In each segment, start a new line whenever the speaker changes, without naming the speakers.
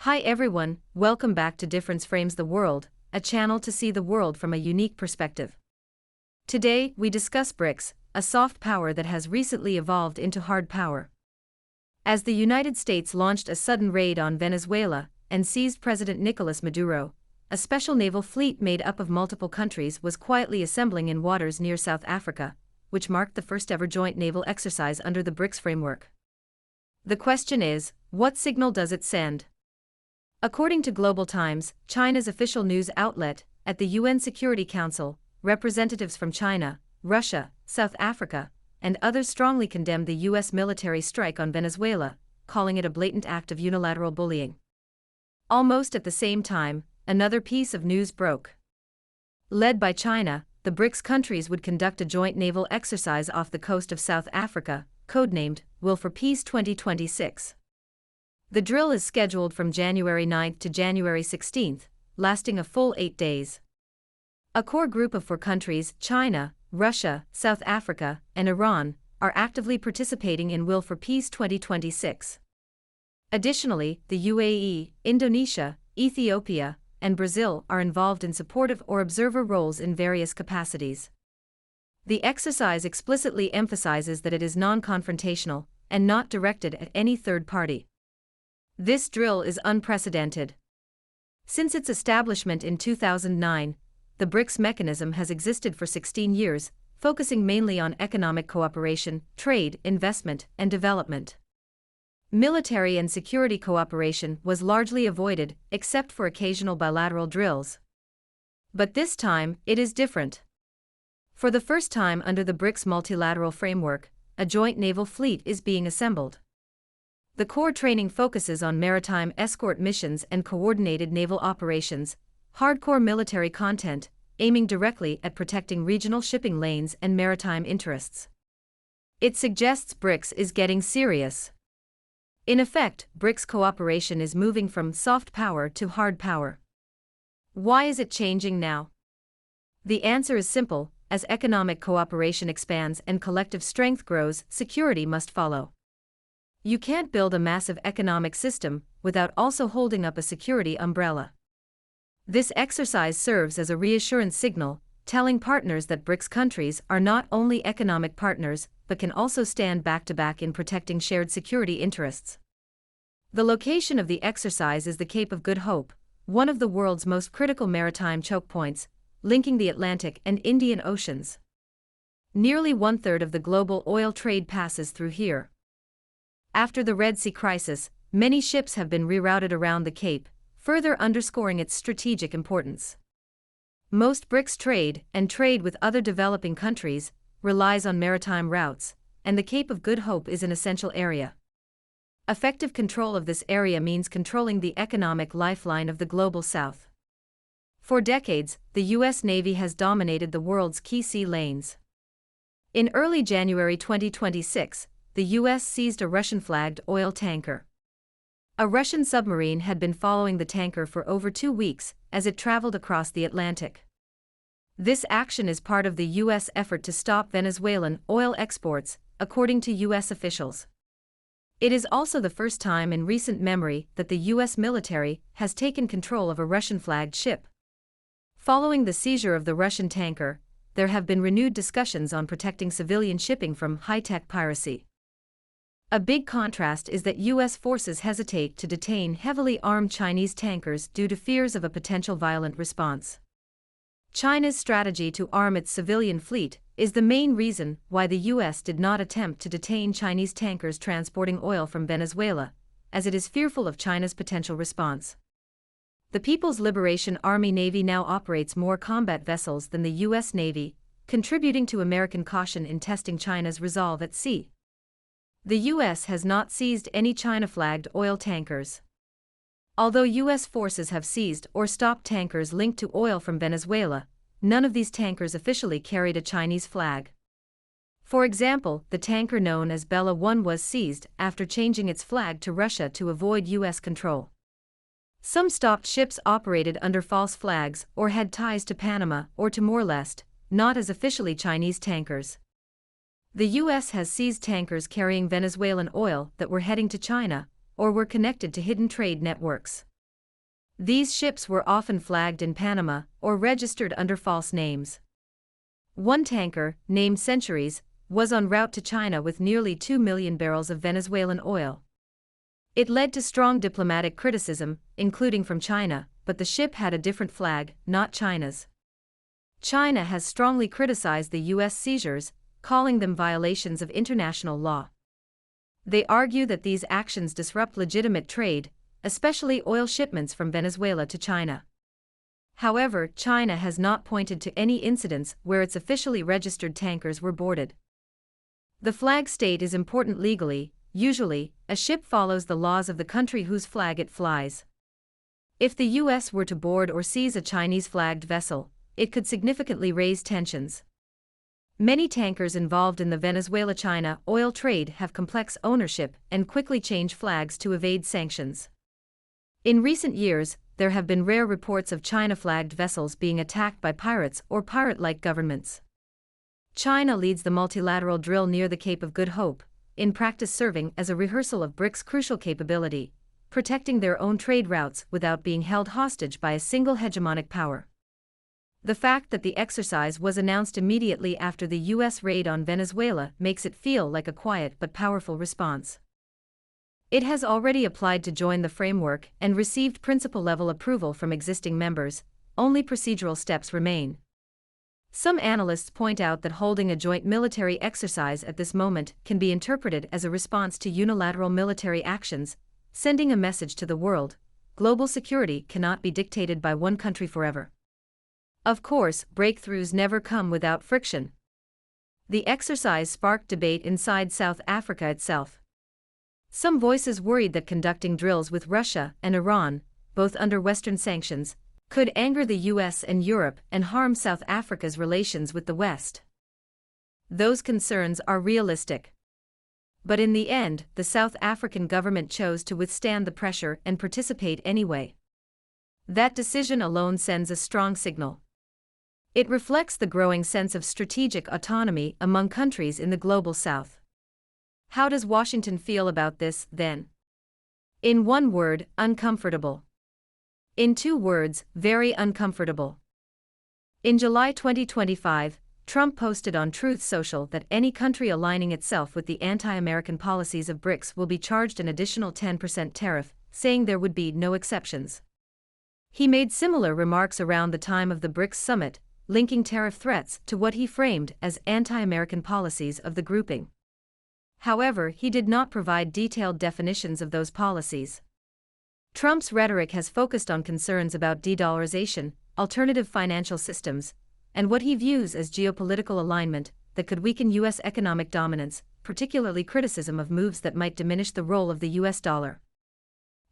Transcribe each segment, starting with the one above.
Hi everyone, welcome back to Difference Frames the World, a channel to see the world from a unique perspective. Today, we discuss BRICS, a soft power that has recently evolved into hard power. As the United States launched a sudden raid on Venezuela and seized President Nicolás Maduro, a special naval fleet made up of multiple countries was quietly assembling in waters near South Africa, which marked the first-ever joint naval exercise under the BRICS framework. The question is, what signal does it send? According to Global Times, China's official news outlet, at the UN Security Council, representatives from China, Russia, South Africa, and others strongly condemned the U.S. military strike on Venezuela, calling it a blatant act of unilateral bullying. Almost at the same time, another piece of news broke. Led by China, the BRICS countries would conduct a joint naval exercise off the coast of South Africa, codenamed Will for Peace 2026. The drill is scheduled from January 9 to January 16, lasting a full 8 days. A core group of 4 countries, China, Russia, South Africa, and Iran, are actively participating in Will for Peace 2026. Additionally, the UAE, Indonesia, Ethiopia, and Brazil are involved in supportive or observer roles in various capacities. The exercise explicitly emphasizes that it is non-confrontational and not directed at any third party. This drill is unprecedented. Since its establishment in 2009, the BRICS mechanism has existed for 16 years, focusing mainly on economic cooperation, trade, investment, and development. Military and security cooperation was largely avoided, except for occasional bilateral drills. But this time, it is different. For the first time under the BRICS multilateral framework, a joint naval fleet is being assembled. The core training focuses on maritime escort missions and coordinated naval operations, hardcore military content, aiming directly at protecting regional shipping lanes and maritime interests. It suggests BRICS is getting serious. In effect, BRICS cooperation is moving from soft power to hard power. Why is it changing now? The answer is simple: as economic cooperation expands and collective strength grows, security must follow. You can't build a massive economic system without also holding up a security umbrella. This exercise serves as a reassurance signal, telling partners that BRICS countries are not only economic partners but can also stand back-to-back in protecting shared security interests. The location of the exercise is the Cape of Good Hope, one of the world's most critical maritime chokepoints, linking the Atlantic and Indian Oceans. Nearly 1/3 of the global oil trade passes through here. After the Red Sea crisis, many ships have been rerouted around the Cape, further underscoring its strategic importance. Most BRICS trade, and trade with other developing countries, relies on maritime routes, and the Cape of Good Hope is an essential area. Effective control of this area means controlling the economic lifeline of the global South. For decades, the U.S. Navy has dominated the world's key sea lanes. In early January 2026, the U.S. seized a Russian-flagged oil tanker. A Russian submarine had been following the tanker for over 2 weeks as it traveled across the Atlantic. This action is part of the U.S. effort to stop Venezuelan oil exports, according to U.S. officials. It is also the first time in recent memory that the U.S. military has taken control of a Russian-flagged ship. Following the seizure of the Russian tanker, there have been renewed discussions on protecting civilian shipping from high-tech piracy. A big contrast is that U.S. forces hesitate to detain heavily armed Chinese tankers due to fears of a potential violent response. China's strategy to arm its civilian fleet is the main reason why the U.S. did not attempt to detain Chinese tankers transporting oil from Venezuela, as it is fearful of China's potential response. The People's Liberation Army Navy now operates more combat vessels than the U.S. Navy, contributing to American caution in testing China's resolve at sea. The U.S. has not seized any China-flagged oil tankers. Although U.S. forces have seized or stopped tankers linked to oil from Venezuela, none of these tankers officially carried a Chinese flag. For example, the tanker known as Bella 1 was seized after changing its flag to Russia to avoid U.S. control. Some stopped ships operated under false flags or had ties to Panama or Timor-Leste, not as officially Chinese tankers. The U.S. has seized tankers carrying Venezuelan oil that were heading to China, or were connected to hidden trade networks. These ships were often flagged in Panama or registered under false names. One tanker, named Seizures, was en route to China with nearly 2 million barrels of Venezuelan oil. It led to strong diplomatic criticism, including from China, but the ship had a different flag, not China's. China has strongly criticized the U.S. seizures, calling them violations of international law. They argue that these actions disrupt legitimate trade, especially oil shipments from Venezuela to China. However, China has not pointed to any incidents where its officially registered tankers were boarded. The flag state is important legally. Usually, a ship follows the laws of the country whose flag it flies. If the U.S. were to board or seize a Chinese-flagged vessel, it could significantly raise tensions. Many tankers involved in the Venezuela-China oil trade have complex ownership and quickly change flags to evade sanctions. In recent years, there have been rare reports of China-flagged vessels being attacked by pirates or pirate-like governments. China leads the multilateral drill near the Cape of Good Hope, in practice serving as a rehearsal of BRICS' crucial capability, protecting their own trade routes without being held hostage by a single hegemonic power. The fact that the exercise was announced immediately after the U.S. raid on Venezuela makes it feel like a quiet but powerful response. It has already applied to join the framework and received principal-level approval from existing members. Only procedural steps remain. Some analysts point out that holding a joint military exercise at this moment can be interpreted as a response to unilateral military actions, sending a message to the world: global security cannot be dictated by one country forever. Of course, breakthroughs never come without friction. The exercise sparked debate inside South Africa itself. Some voices worried that conducting drills with Russia and Iran, both under Western sanctions, could anger the US and Europe and harm South Africa's relations with the West. Those concerns are realistic. But in the end, the South African government chose to withstand the pressure and participate anyway. That decision alone sends a strong signal. It reflects the growing sense of strategic autonomy among countries in the global South. How does Washington feel about this, then? In one word, uncomfortable. In two words, very uncomfortable. In July 2025, Trump posted on Truth Social that any country aligning itself with the anti-American policies of BRICS will be charged an additional 10% tariff, saying there would be no exceptions. He made similar remarks around the time of the BRICS summit, linking tariff threats to what he framed as anti-American policies of the grouping. However, he did not provide detailed definitions of those policies. Trump's rhetoric has focused on concerns about de-dollarisation, alternative financial systems, and what he views as geopolitical alignment that could weaken U.S. economic dominance, particularly criticism of moves that might diminish the role of the U.S. dollar.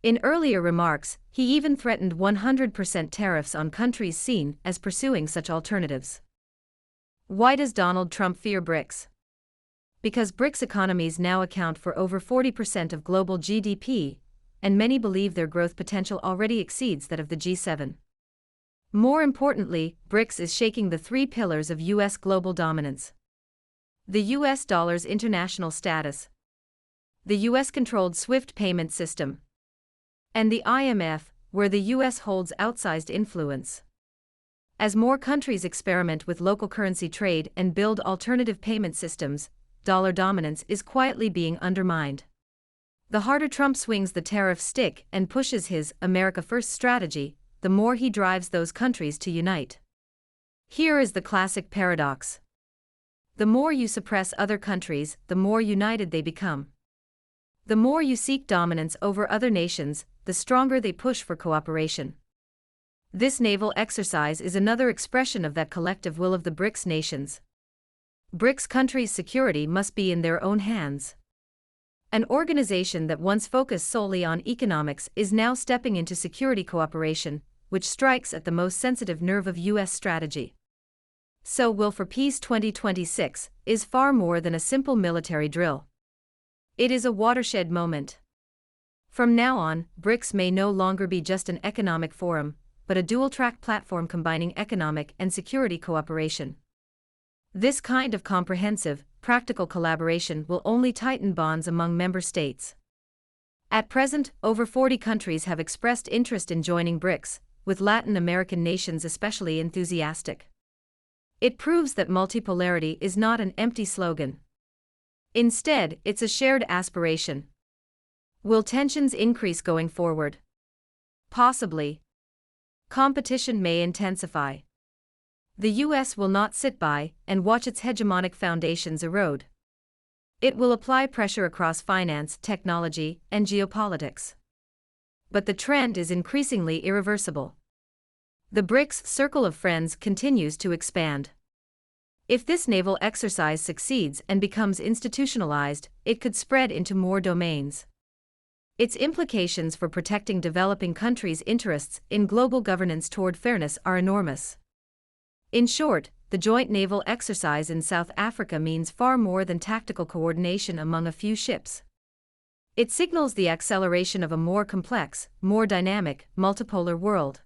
In earlier remarks, he even threatened 100% tariffs on countries seen as pursuing such alternatives. Why does Donald Trump fear BRICS? Because BRICS economies now account for over 40% of global GDP, and many believe their growth potential already exceeds that of the G7. More importantly, BRICS is shaking the three pillars of U.S. global dominance: the U.S. dollar's international status, the U.S.-controlled SWIFT payment system, and the IMF, where the U.S. holds outsized influence. As more countries experiment with local currency trade and build alternative payment systems, dollar dominance is quietly being undermined. The harder Trump swings the tariff stick and pushes his America First strategy, the more he drives those countries to unite. Here is the classic paradox. The more you suppress other countries, the more united they become. The more you seek dominance over other nations, the stronger they push for cooperation. This naval exercise is another expression of that collective will of the BRICS nations. BRICS countries' security must be in their own hands. An organization that once focused solely on economics is now stepping into security cooperation, which strikes at the most sensitive nerve of U.S. strategy. So Will for Peace 2026 is far more than a simple military drill. It is a watershed moment. From now on, BRICS may no longer be just an economic forum, but a dual-track platform combining economic and security cooperation. This kind of comprehensive, practical collaboration will only tighten bonds among member states. At present, over 40 countries have expressed interest in joining BRICS, with Latin American nations especially enthusiastic. It proves that multipolarity is not an empty slogan. Instead, it's a shared aspiration. Will tensions increase going forward? Possibly. Competition may intensify. The US will not sit by and watch its hegemonic foundations erode. It will apply pressure across finance, technology, and geopolitics. But the trend is increasingly irreversible. The BRICS circle of friends continues to expand. If this naval exercise succeeds and becomes institutionalized, it could spread into more domains. Its implications for protecting developing countries' interests in global governance toward fairness are enormous. In short, the joint naval exercise in South Africa means far more than tactical coordination among a few ships. It signals the acceleration of a more complex, more dynamic, multipolar world.